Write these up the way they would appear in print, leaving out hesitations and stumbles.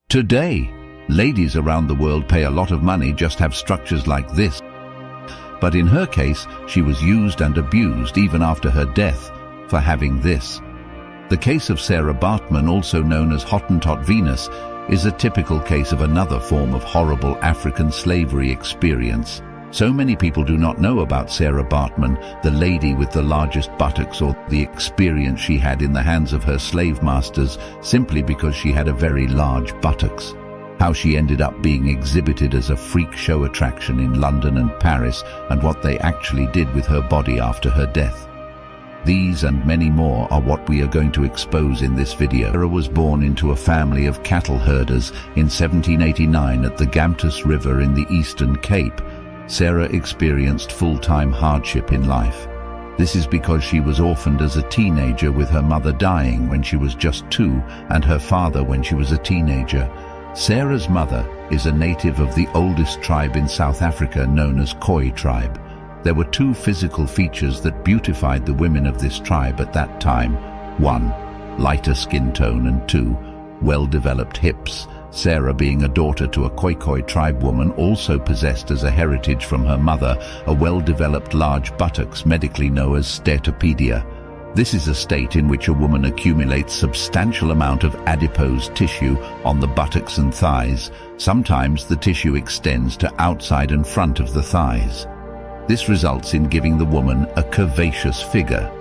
Today, ladies around the world pay a lot of money just to have structures like this. But in her case, she was used and abused even after her death for having this. The case of Sarah Baartman, also known as Hottentot Venus, is a typical case of another form of horrible African slavery experience. So many people do not know about Sarah Baartman, the lady with the largest buttocks, or the experience she had in the hands of her slave masters simply because she had a very large buttocks. How she ended up being exhibited as a freak show attraction in London and Paris, and what they actually did with her body after her death. These and many more are what we are going to expose in this video. Sarah was born into a family of cattle herders in 1789 at the Gamtus River in the Eastern Cape. Sarah experienced full-time hardship in life. This is because she was orphaned as a teenager, with her mother dying when she was just 2 and her father when she was a teenager. Sarah's mother is a native of the oldest tribe in South Africa, known as Khoi tribe. There were 2 physical features that beautified the women of this tribe at that time. 1, lighter skin tone, and 2, well-developed hips. Sarah, being a daughter to a Khoi tribe woman, also possessed as a heritage from her mother a well-developed large buttocks, medically known as steatopedia. This is a state in which a woman accumulates substantial amount of adipose tissue on the buttocks and thighs. Sometimes the tissue extends to outside and front of the thighs. This results in giving the woman a curvaceous figure.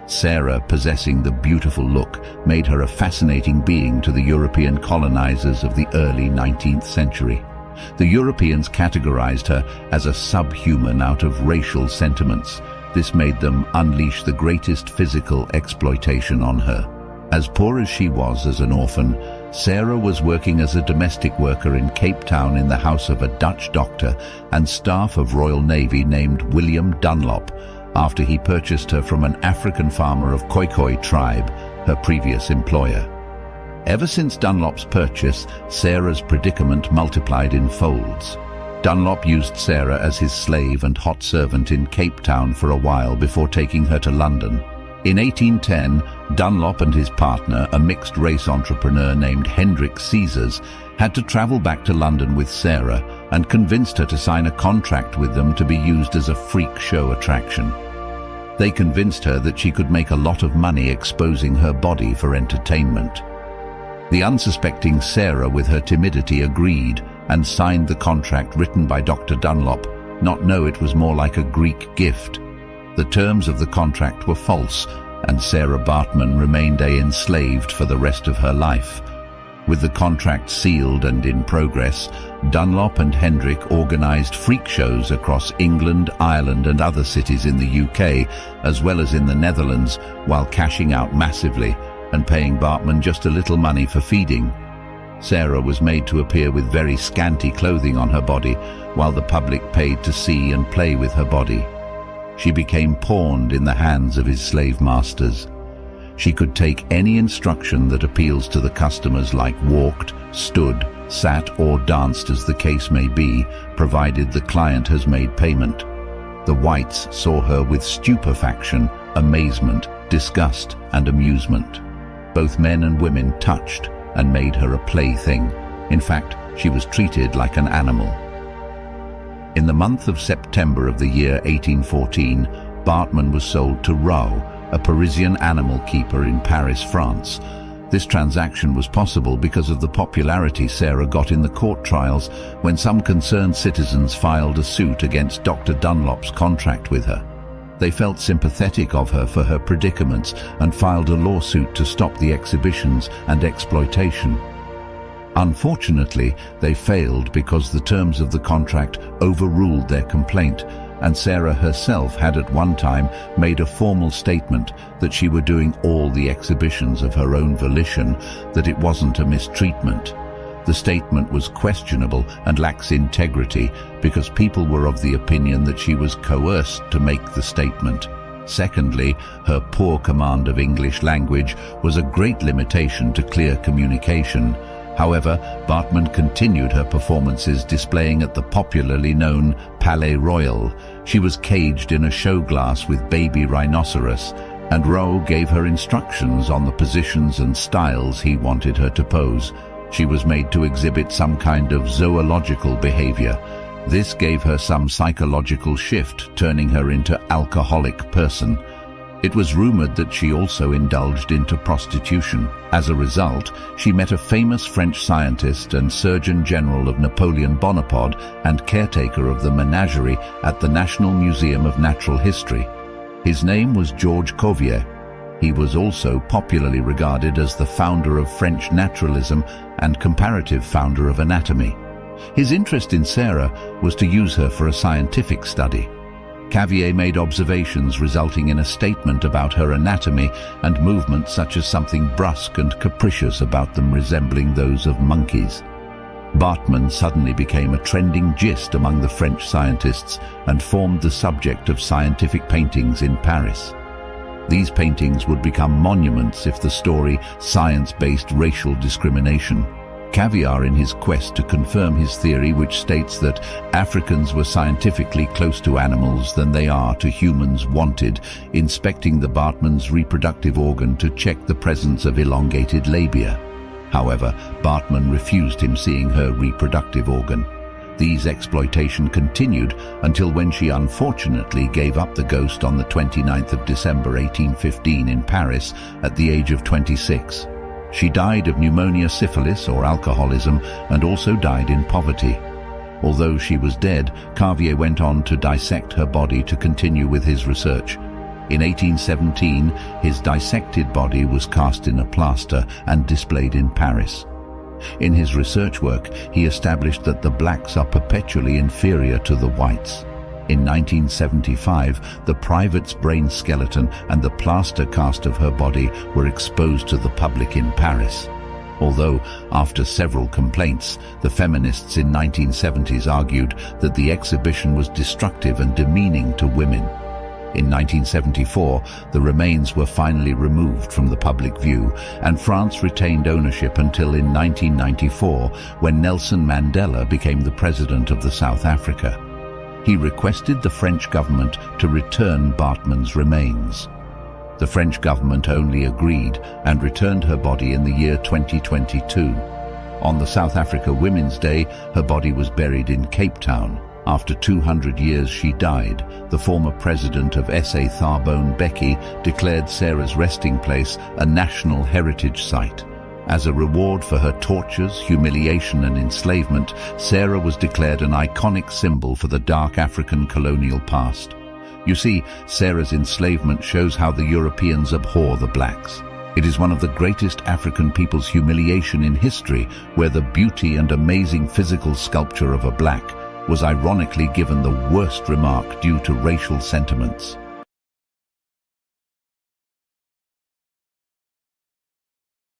Sarah, possessing the beautiful look, made her a fascinating being to the European colonizers of the early 19th century. The Europeans categorized her as a subhuman out of racial sentiments. This made them unleash the greatest physical exploitation on her. As poor as she was as an orphan, Sarah was working as a domestic worker in Cape Town in the house of a Dutch doctor and staff of Royal Navy named William Dunlop, after he purchased her from an African farmer of Khoi tribe, her previous employer. Ever since Dunlop's purchase, Sarah's predicament multiplied in folds. Dunlop used Sarah as his slave and hot servant in Cape Town for a while before taking her to London. In 1810, Dunlop and his partner, a mixed-race entrepreneur named Hendrik Caesars, had to travel back to London with Sarah and convinced her to sign a contract with them to be used as a freak show attraction. They convinced her that she could make a lot of money exposing her body for entertainment. The unsuspecting Sarah, with her timidity, agreed and signed the contract written by Dr. Dunlop, not know it was more like a Greek gift. The terms of the contract were false, and Sarah Baartman remained enslaved for the rest of her life. With the contract sealed and in progress, Dunlop and Hendrik organized freak shows across England, Ireland and other cities in the UK, as well as in the Netherlands, while cashing out massively and paying Baartman just a little money for feeding. Sarah was made to appear with very scanty clothing on her body, while the public paid to see and play with her body. She became pawned in the hands of his slave masters. She could take any instruction that appeals to the customers, like walked, stood, sat or danced as the case may be, provided the client has made payment. The whites saw her with stupefaction, amazement, disgust and amusement. Both men and women touched and made her a plaything. In fact, she was treated like an animal. In the month of September of the year 1814, Baartman was sold to Rau, a Parisian animal keeper in Paris, France. This transaction was possible because of the popularity Sarah got in the court trials when some concerned citizens filed a suit against Dr. Dunlop's contract with her. They felt sympathetic of her for her predicaments and filed a lawsuit to stop the exhibitions and exploitation. Unfortunately, they failed because the terms of the contract overruled their complaint, and Sarah herself had at one time made a formal statement that she were doing all the exhibitions of her own volition, that it wasn't a mistreatment. The statement was questionable and lacks integrity because people were of the opinion that she was coerced to make the statement. Secondly, her poor command of English language was a great limitation to clear communication. However, Baartman continued her performances, displaying at the popularly known Palais Royal. She was caged in a show glass with baby rhinoceros, and Rau gave her instructions on the positions and styles he wanted her to pose. She was made to exhibit some kind of zoological behavior. This gave her some psychological shift, turning her into alcoholic person. It was rumored that she also indulged into prostitution. As a result, she met a famous French scientist and Surgeon General of Napoleon Bonaparte and caretaker of the menagerie at the National Museum of Natural History. His name was Georges Cuvier. He was also popularly regarded as the founder of French naturalism and comparative founder of anatomy. His interest in Sarah was to use her for a scientific study. Cuvier made observations resulting in a statement about her anatomy and movements such as something brusque and capricious about them resembling those of monkeys. Baartman suddenly became a trending gist among the French scientists and formed the subject of scientific paintings in Paris. These paintings would become monuments if the story science-based racial discrimination. Cuvier, in his quest to confirm his theory, which states that Africans were scientifically close to animals than they are to humans, wanted inspecting the Baartman's reproductive organ to check the presence of elongated labia. However, Baartman refused him seeing her reproductive organ. These exploitation continued until when she unfortunately gave up the ghost on the 29th of December 1815 in Paris at the age of 26. She died of pneumonia, syphilis, or alcoholism, and also died in poverty. Although she was dead, Cuvier went on to dissect her body to continue with his research. In 1817, his dissected body was cast in a plaster and displayed in Paris. In his research work, he established that the blacks are perpetually inferior to the whites. In 1975, the private's brain skeleton and the plaster cast of her body were exposed to the public in Paris. Although, after several complaints, the feminists in 1970s argued that the exhibition was destructive and demeaning to women. In 1974, the remains were finally removed from the public view, and France retained ownership until in 1994, when Nelson Mandela became the president of the South Africa. He requested the French government to return Baartman's remains. The French government only agreed and returned her body in the year 2022. On the South Africa Women's Day, her body was buried in Cape Town. After 200 years she died. The former president of SA Tharbone Mbeki declared Sarah's resting place a national heritage site. As a reward for her tortures, humiliation and enslavement, Sarah was declared an iconic symbol for the dark African colonial past. You see, Sarah's enslavement shows how the Europeans abhor the blacks. It is one of the greatest African people's humiliation in history, where the beauty and amazing physical sculpture of a black was ironically given the worst remark due to racial sentiments.